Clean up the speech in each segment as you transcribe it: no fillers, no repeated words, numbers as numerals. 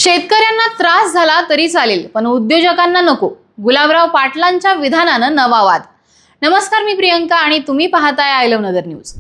शेतकऱ्यांना त्रास झाला तरी चालेल, पण उद्योजकांना नको. गुलाबराव पाटलांच्या विधानानं नवा वाद. नमस्कार, मी प्रियंका आणि तुम्ही पाहताय I love Nagar news.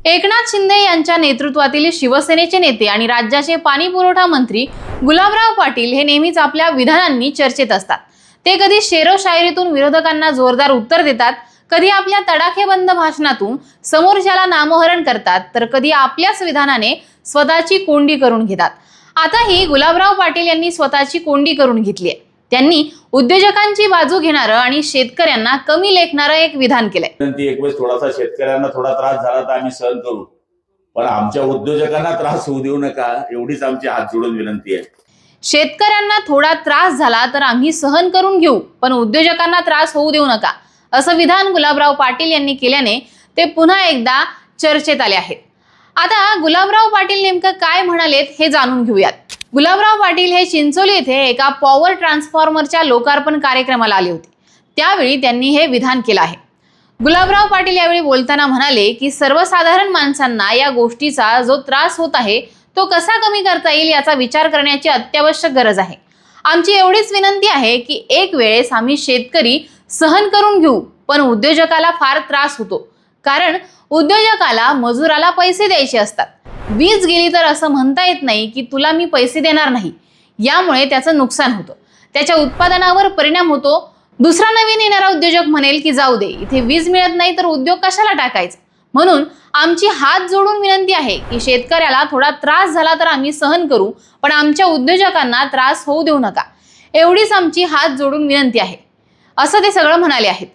Eknath Shinde यांच्या नेतृत्वातील शिवसेनेचे नेते आणि राज्याचे पाणी पुरवठा मंत्री गुलाबराव पाटील हे नेहमीच आपल्या विधानांनी चर्चेत असतात. ते कधी शेरो शायरीतून विरोधकांना जोरदार उत्तर देतात, कधी आपल्या तडाखेबंद भाषणातून समोरच्याला नामोहरण करतात, तर कधी आपल्याच विधानाने स्वतःची कोंडी करून घेतात. आताही गुलाबराव पाटील यांनी स्वतःची कोंडी करून घेतली आहे. त्यांनी उद्योजकांची बाजू घेणारं आणि शेतकऱ्यांना कमी लेखणारं एक विधान केलंय. एक वेळेस थोडासा शेतकऱ्यांना थोडा त्रास झाला तर आम्ही सहन करू, पण आमच्या उद्योजकांना त्रास होऊ देऊ नका, एवढीच आमची हात जोडून विनंती आहे. शेतकऱ्यांना थोडा त्रास झाला तर आम्ही सहन करून घेऊ, पण उद्योजकांना त्रास होऊ देऊ नका, असं विधान गुलाबराव पाटील यांनी केल्याने ते पुन्हा एकदा चर्चेत आले आहेत. आता गुलाबराव पाटील नेमकं काय म्हणालेत हे जाणून घेऊयात. गुलाबराव पाटील हे चिंचोली येथे एका पॉवर ट्रान्सफॉर्मरच्या लोकार्पण कार्यक्रमाला आले होते. त्यावेळी त्यांनी हे विधान केलं आहे. गुलाबराव पाटील यावेळी बोलताना म्हणाले की सर्वसाधारण माणसांना या गोष्टीचा जो त्रास होत आहे तो कसा कमी करता येईल याचा विचार करण्याची अत्यावश्यक गरज आहे. आमची एवढीच विनंती आहे की एक वेळेस आम्ही शेतकरी सहन करून घेऊ, पण उद्योजकाला फार त्रास होतो, कारण उद्योजकाला मजुराला पैसे द्यायचे असतात. वीज गेली तर असं म्हणता येत नाही की तुला मी पैसे देणार नाही. यामुळे त्याचं नुकसान होतं, त्याच्या उत्पादनावर परिणाम होतो. दुसरा नवीन येणारा उद्योजक म्हणेल की जाऊ दे, इथे वीज मिळत नाही तर उद्योग कशाला टाकायचा. म्हणून आमची हात जोडून विनंती आहे की शेतकऱ्याला थोडा त्रास झाला तर आम्ही सहन करू, पण आमच्या उद्योजकांना त्रास होऊ देऊ नका, एवढीच आमची हात जोडून विनंती आहे, असं ते सगळं म्हणाले आहेत.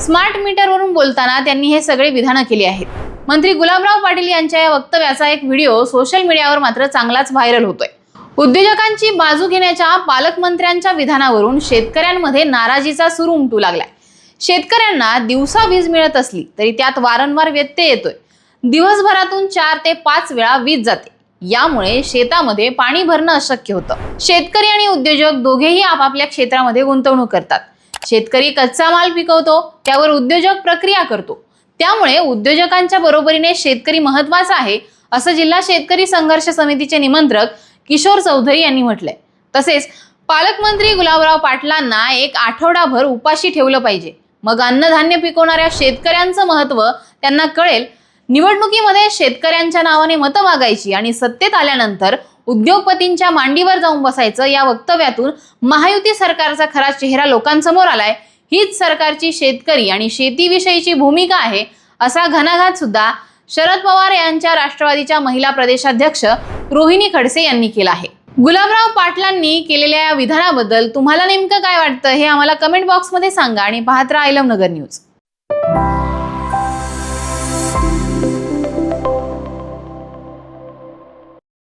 स्मार्ट मीटरवरून बोलताना त्यांनी हे सगळे विधानं केली आहेत. मंत्री गुलाबराव पाटील यांच्या या वक्तव्याचा एक व्हिडिओ सोशल मीडियावर मात्र चांगलाच व्हायरल होतोय. उद्योजकांची बाजू घेण्याच्या पालकमंत्र्यांच्या विधानावरून शेतकऱ्यांमध्ये नाराजीचा सूर उमटू लागलाय. शेतकऱ्यांना दिवसा वीज मिळत असली तरी त्यात वारंवार व्यत्यय येतोय. दिवसभरातून 4 ते 5 वेळा वीज जाते. यामुळे शेतामध्ये पाणी भरणं अशक्य होतं. शेतकरी आणि उद्योजक दोघेही आपापल्या क्षेत्रामध्ये गुंतवणूक करतात. शेतकरी कच्चा माल पिकवतो, त्यावर उद्योजक प्रक्रिया करतो. त्यामुळे उद्योजकांच्या बरोबरीने शेतकरी महत्वाचा आहे, असं जिल्हा शेतकरी संघर्ष समितीचे निमंत्रक किशोर चौधरी यांनी म्हटलंय. तसेच पालकमंत्री गुलाबराव पाटलांना एक आठवडाभर उपाशी ठेवलं पाहिजे, मग अन्नधान्य पिकवणाऱ्या शेतकऱ्यांचं महत्व त्यांना कळेल. निवडणुकीमध्ये शेतकऱ्यांच्या नावाने मतं मागायची आणि सत्तेत आल्यानंतर उद्योगपतींच्या मांडीवर जाऊन बसायचं, या वक्तव्यातून महायुती सरकारचा खरा चेहरा लोकांसमोर आलाय. हीच सरकारची शेतकरी आणि शेतीविषयीची भूमिका आहे, असा घणाघात सुद्धा शरद पवार यांच्या राष्ट्रवादीच्या महिला प्रदेशाध्यक्ष रोहिणी खडसे यांनी केला आहे. गुलाबराव पाटलांनी केलेल्या या विधानाबद्दल तुम्हाला नेमकं काय वाटतं हे आम्हाला कमेंट बॉक्समध्ये सांगा आणि पाहत राहा आय लव्ह नगर न्यूज.